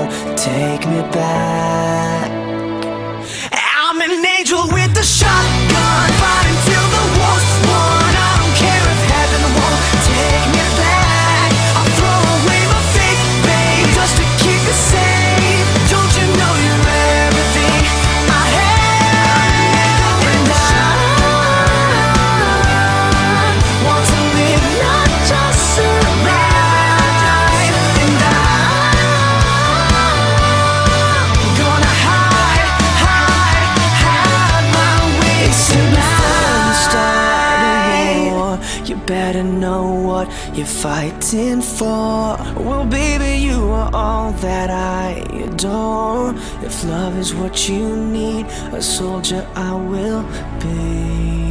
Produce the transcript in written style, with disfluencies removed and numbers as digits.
won't take me back. I'm an angel with a shotgun, fighting till the war's won. I don't care if heaven won't take me back. I'll throw away my faith, babe, just to keep it safe. Don't you know you're everything I have? And I want to live, not just survive. And I'm gonna hide my ways tonight. You better know what you're fighting for. Well, baby, you are all that I adore. If love is what you need, a soldier I will be.